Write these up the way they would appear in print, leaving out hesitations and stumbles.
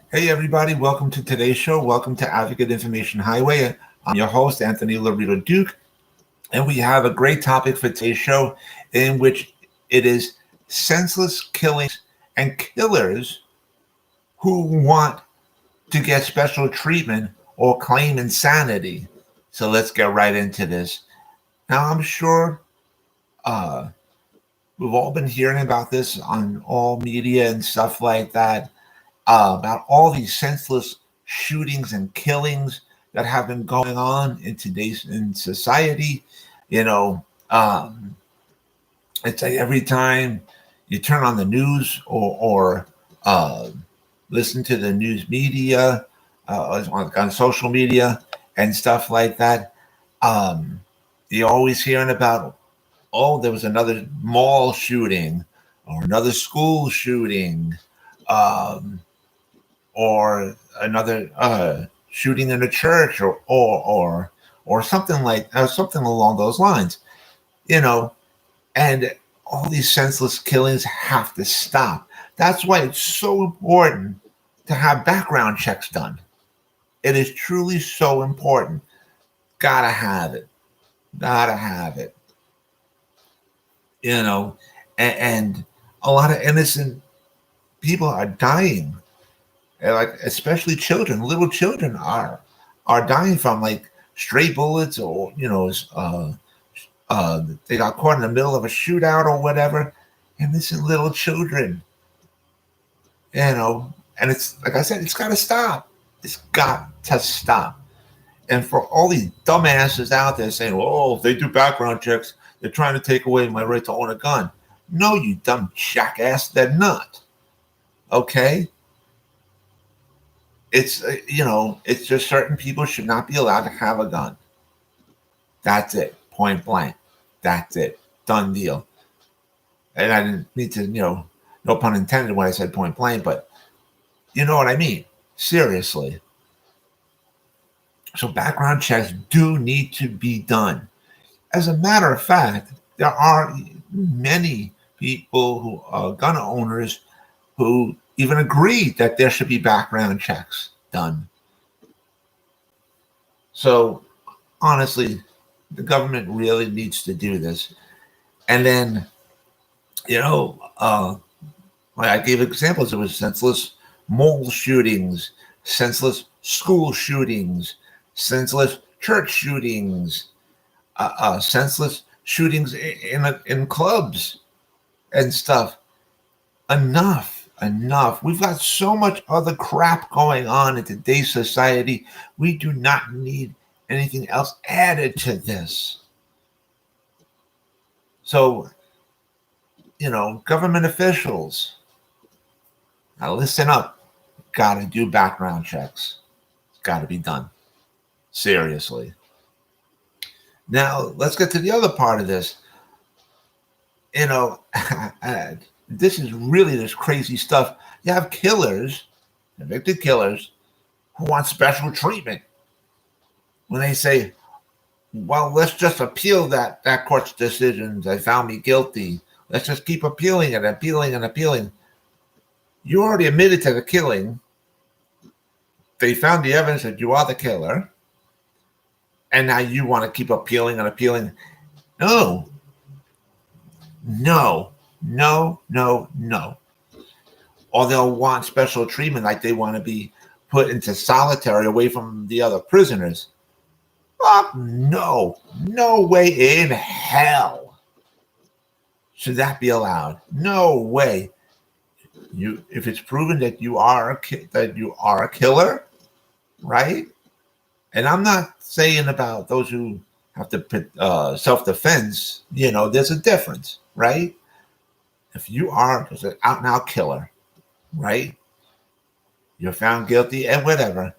Hey, everybody, welcome to today's show. Welcome to Advocate Information Highway. I'm your host, Anthony Lorito-Duke, and we have a great topic for today's show in which it is senseless killings and killers who want to get special treatment or claim insanity. So let's get right into this. Now, I'm sure uh, we've all been hearing about this on all media and stuff like that. About all these senseless shootings and killings that have been going on in today's in society. You know, it's like every time you turn on the news or listen to the news media on social media and stuff like that, um, you're always hearing about, oh, there was another mall shooting or another school shooting. Um, or another shooting in a church or something like something along those lines, you know. And all these senseless killings have to stop. That's why it's so important to have background checks done. It is truly so important. Gotta have it. Gotta have it. You know, and a lot of innocent people are dying, like especially children. Little children are dying from like stray bullets, or they got caught in the middle of a shootout or whatever. And innocent little children, and it's like I said, it's got to stop. It's got to stop. And for all these dumbasses out there saying, "Oh, if they do background checks, they're trying to take away my right to own a gun." No, you dumb jackass, they're not. Okay, it's just certain people should not be allowed to have a gun. That's it, point blank. That's it, done deal. And I didn't need to, no pun intended when I said point blank, but you know what I mean. Seriously. So background checks do need to be done. As a matter of fact, there are many people who are gun owners who even agree that there should be background checks done. So honestly, the government really needs to do this. And then, you know, uh, I gave examples. It was senseless mall shootings, senseless school shootings, senseless church shootings, senseless shootings in clubs and stuff. Enough. We've got so much other crap going on in today's society. We do not need anything else added to this. So, government officials, now listen up. Got to do background checks. It's got to be done. Seriously. Now, let's get to the other part of this. This is really this crazy stuff. You have killers, convicted killers, who want special treatment. When they say, well, let's just appeal that court's decision. They found me guilty. Let's just keep appealing and appealing and appealing. You already admitted to the killing. They found the evidence that you are the killer. And now you want to keep appealing and appealing. No. Or they'll want special treatment, like they want to be put into solitary away from the other prisoners. Fuck no. No way in hell should that be allowed. No way. If it's proven that you are a killer, right? And I'm not saying about those who have to put self-defense. There's a difference, right? If you are just an out-and-out killer, right? You're found guilty and whatever.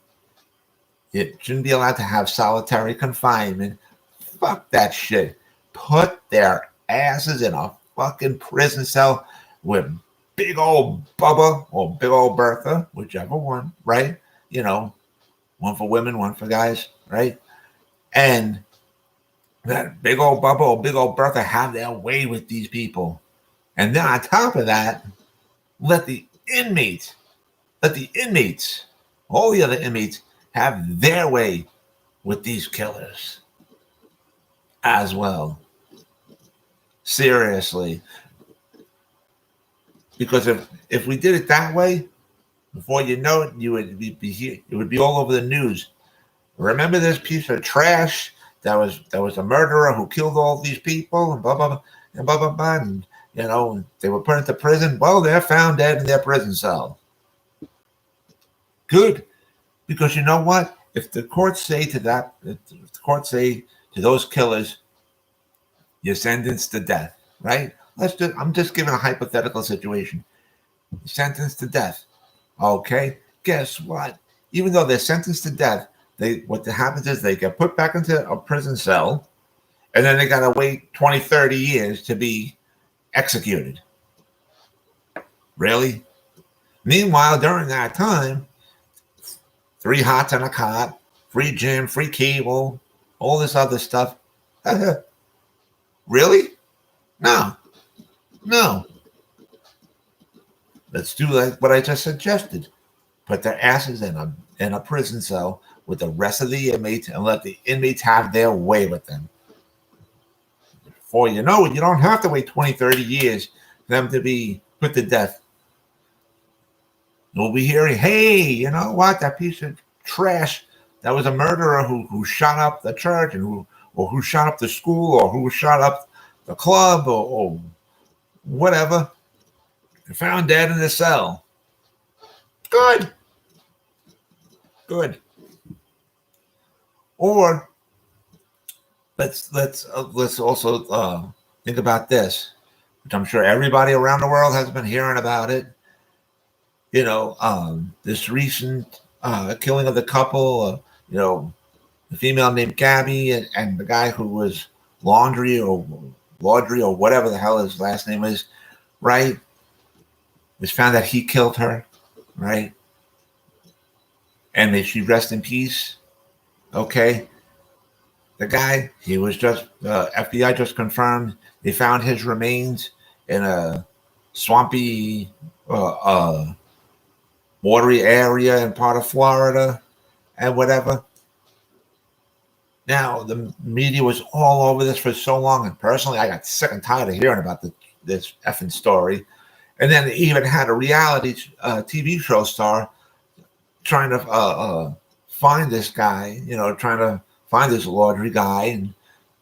You shouldn't be allowed to have solitary confinement. Fuck that shit. Put their asses in a fucking prison cell with big old Bubba or big old Bertha, whichever one, right? One for women, one for guys, right? And that big old Bubba or big old Bertha have their way with these people. And then on top of that, let the inmates let the inmates, all the other inmates, have their way with these killers as well. Seriously. Because if we did it that way, before you know it, you would be here. It would be all over the news. Remember this piece of trash that was a murderer who killed all these people and blah blah blah and blah blah blah, and they were put into prison. Well, they're found dead in their prison cell. Good, because you know what? If the courts say to those killers, you're sentenced to death, right? I'm just giving a hypothetical situation. You're sentenced to death. Okay, guess what? Even though they're sentenced to death, what happens is they get put back into a prison cell, and then they got to wait 20, 30 years to be executed. Really? Meanwhile, during that time, 3 hots and a cot, free gym, free cable, all this other stuff. Really? No. Let's do like what I just suggested. Put their asses in a prison cell with the rest of the inmates and let the inmates have their way with them. Before you know it, you don't have to wait 20, 30 years for them to be put to death. You'll be hearing, hey, you know what? That piece of trash, that was a murderer who shot up the church and who shot up the school or who shot up the club or whatever. They're found dead in the cell. Good. Or let's also think about this, which I'm sure everybody around the world has been hearing about it. This recent killing of the couple, the female named Gabby and the guy who was Laundry or whatever the hell his last name is, right? It was found that he killed her, right? And may she rest in peace. Okay. The guy, he was FBI just confirmed they found his remains in a swampy, watery area in part of Florida and whatever. Now, the media was all over this for so long, and personally, I got sick and tired of hearing about this effing story. And then they even had a reality TV show star trying to find this guy, trying to find this laundry guy,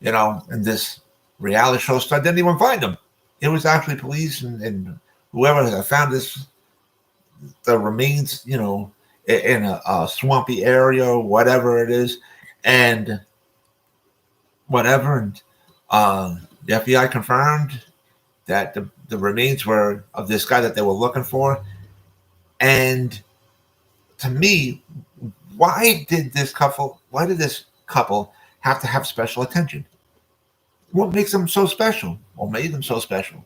and this reality show star didn't even find him. It was actually police and whoever found the remains, in a swampy area or whatever it is, and whatever. And the FBI confirmed that the remains were of this guy that they were looking for. And to me, why did this couple have to have special attention? What makes them so special? Or made them so special?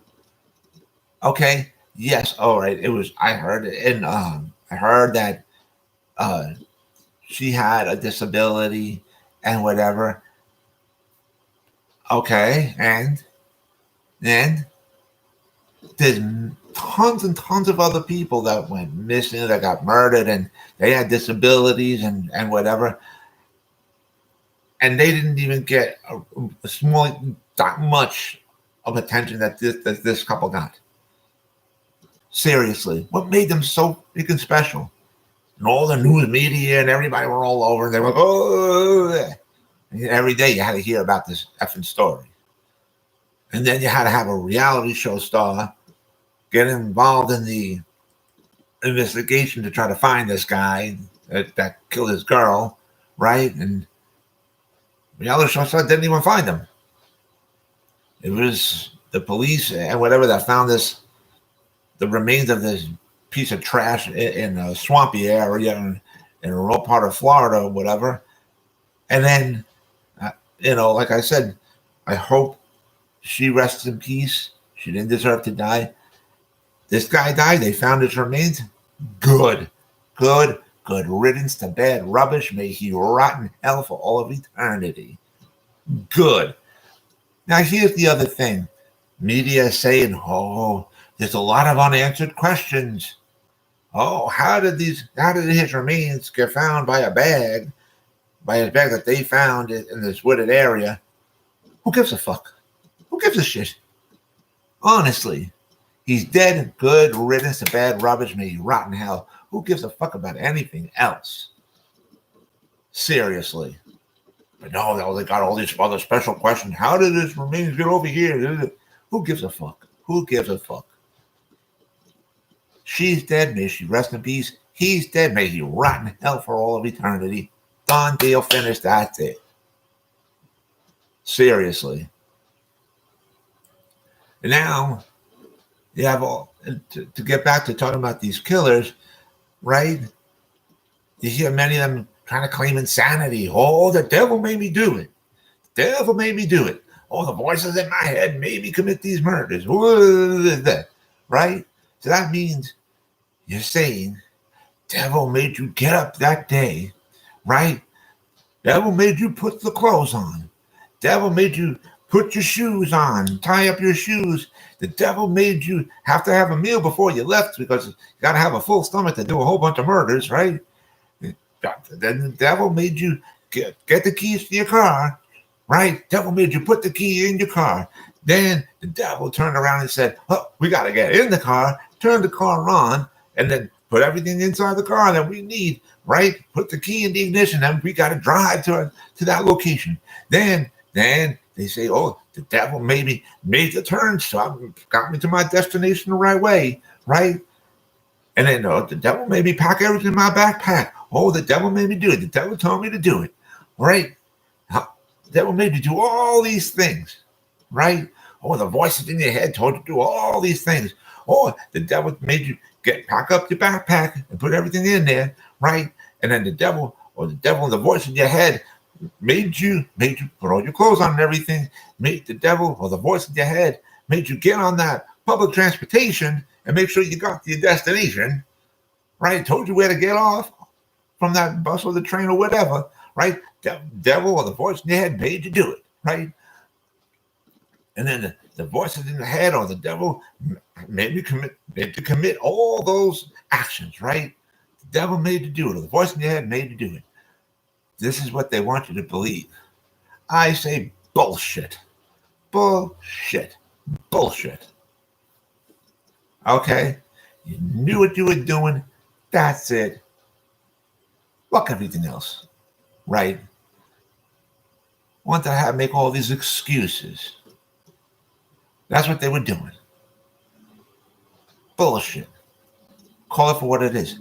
Okay, yes, all right. I heard it, and I heard that she had a disability and whatever. Okay, and there's tons and tons of other people that went missing, that got murdered, and they had disabilities and whatever. And they didn't even get that much of attention that this couple got. Seriously, what made them so freaking special? And all the news media and everybody were all over, and they were, oh, and every day you had to hear about this effing story. And then you had to have a reality show star get involved in the investigation to try to find this guy that killed his girl, right? And reality show star didn't even find him. It was the police and whatever that found the remains of this piece of trash in a swampy area in a rural part of Florida or whatever. And then, like I said, I hope she rests in peace. She didn't deserve to die. This guy died. They found his remains. Good riddance to bad rubbish. May he rot in hell for all of eternity. Good. Now, here's the other thing. Media is saying, there's a lot of unanswered questions. Oh, how did his remains get found by his bag that they found in this wooded area? Who gives a fuck? Who gives a shit? Honestly, he's dead. Good riddance to bad rubbish. May he rot in hell. Who gives a fuck about anything else? Seriously. But no, they got all these other special questions. How did his remains get over here? Who gives a fuck? Who gives a fuck? She's dead. May she rest in peace. He's dead. May he rot in hell for all of eternity. Done deal. Finished. That's it. Seriously. And now you have all to get back to talking about these killers, right? You hear many of them trying to claim insanity. Oh, the devil made me do it. The devil made me do it. Oh, the voices in my head made me commit these murders. Right? So that means you're saying devil made you get up that day, right? Devil made you put the clothes on. Devil made you put your shoes on, tie up your shoes. The devil made you have to have a meal before you left because you got to have a full stomach to do a whole bunch of murders, right? Then the devil made you get the keys to your car, right? Devil made you put the key in your car. Then the devil turned around and said, oh, we got to get in the car, turn the car on, and then put everything inside the car that we need, right? Put the key in the ignition, and we got to drive to that location. Then they say, oh, the devil made the turn, so got me to my destination the right way, right? And then the devil made me pack everything in my backpack. Oh, the devil made me do it. The devil told me to do it, right? The devil made you do all these things, right? Oh, the voices in your head told you to do all these things. Oh, the devil made you pack up your backpack and put everything in there, right? And then the devil and the voice in your head made you put all your clothes on and everything. Made the devil or the voice in your head made you get on that public transportation and make sure you got to your destination, right? Told you where to get off from that bus or the train or whatever, right? Devil or the voice in your head made you do it, right? And then the voices in the head or the devil made you commit all those actions, right? The devil made you do it, or the voice in your head made you do it. This is what they want you to believe. I say bullshit. Bullshit. Bullshit. Okay? You knew what you were doing. That's it. Fuck everything else. Right? Want to make all these excuses. That's what they were doing. Bullshit. Call it for what it is.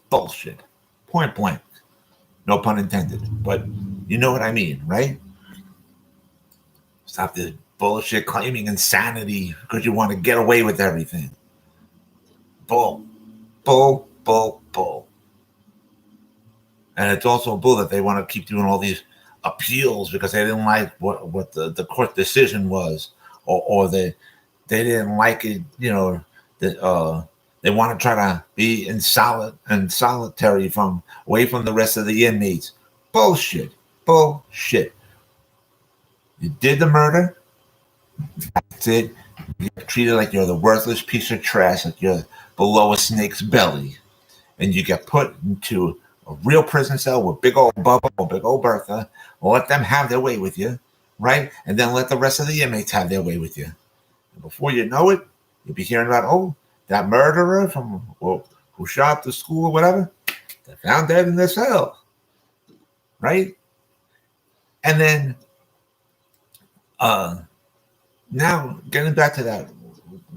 Bullshit. Point blank. No pun intended. But you know what I mean, right? Stop this bullshit claiming insanity because you want to get away with everything. Bull. Bull, bull, bull. And it's also bull that they want to keep doing all these appeals because they didn't like what the court decision was, or they didn't like it, they want to try to be solitary away from the rest of the inmates. Bullshit. Bullshit. You did the murder. That's it. You get treated like you're the worthless piece of trash, like you're below a snake's belly. And you get put into a real prison cell with big old Bubba or big old Bertha. Let them have their way with you, right? And then let the rest of the inmates have their way with you. And before you know it, you'll be hearing about, that murderer who shot up the school or whatever, they found dead in their cell, right? And then now getting back to that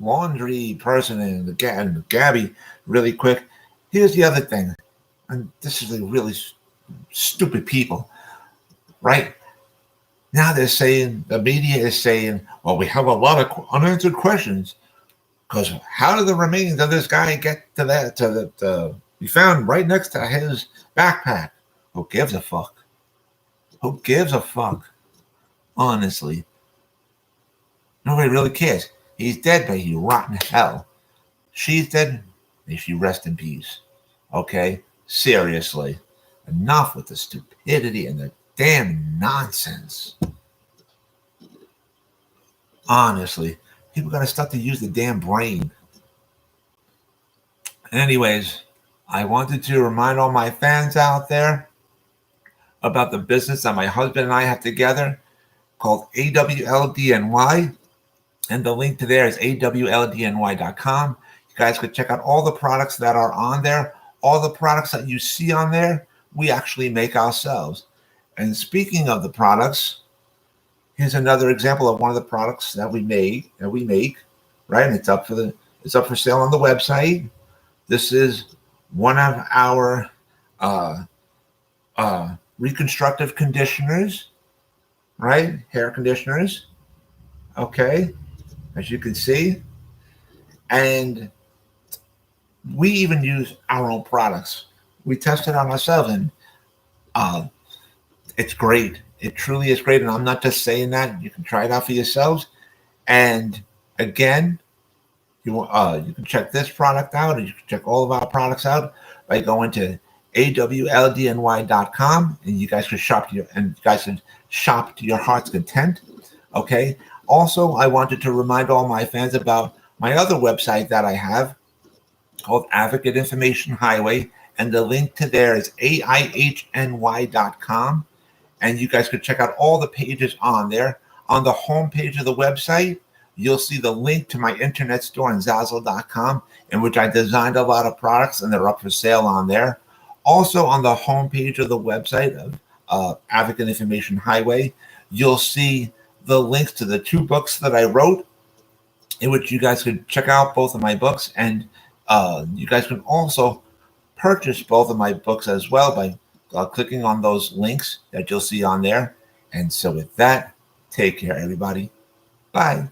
laundry person and Gabby really quick, here's the other thing. And this is really stupid people, right? Now they're saying, the media is saying, well, we have a lot of unanswered questions. Because how did the remains of this guy get to that? Be found right next to his backpack. Who gives a fuck? Who gives a fuck? Honestly, nobody really cares. He's dead, but he rot in hell. She's dead. May she rest in peace. Okay, seriously, enough with the stupidity and the damn nonsense. Honestly. People got to start to use the damn brain. Anyways, I wanted to remind all my fans out there about the business that my husband and I have together called AWLDNY. And the link to there is awldny.com. You guys could check out all the products that are on there. All the products that you see on there, we actually make ourselves. And speaking of the products, here's another example of one of the products that we make, right? And it's up for sale on the website. This is one of our reconstructive conditioners, right? Hair conditioners. Okay, as you can see. And we even use our own products. We test it on ourselves, and it's great. It truly is great. And I'm not just saying that. You can try it out for yourselves. And again, you can check this product out, and you can check all of our products out by going to awldny.com, and you guys can shop to your heart's content. Okay. Also, I wanted to remind all my fans about my other website that I have called Advocate Information Highway, and the link to there is AIHNY.com. And you guys could check out all the pages on there. On the home page of the website, you'll see the link to my internet store on Zazzle.com, in which I designed a lot of products, and they're up for sale on there. Also, on the home page of the website of Advocate Information Highway, you'll see the links to the 2 books that I wrote, in which you guys could check out both of my books. And you guys can also purchase both of my books as well by clicking on those links that you'll see on there. And so with that, take care, everybody. Bye.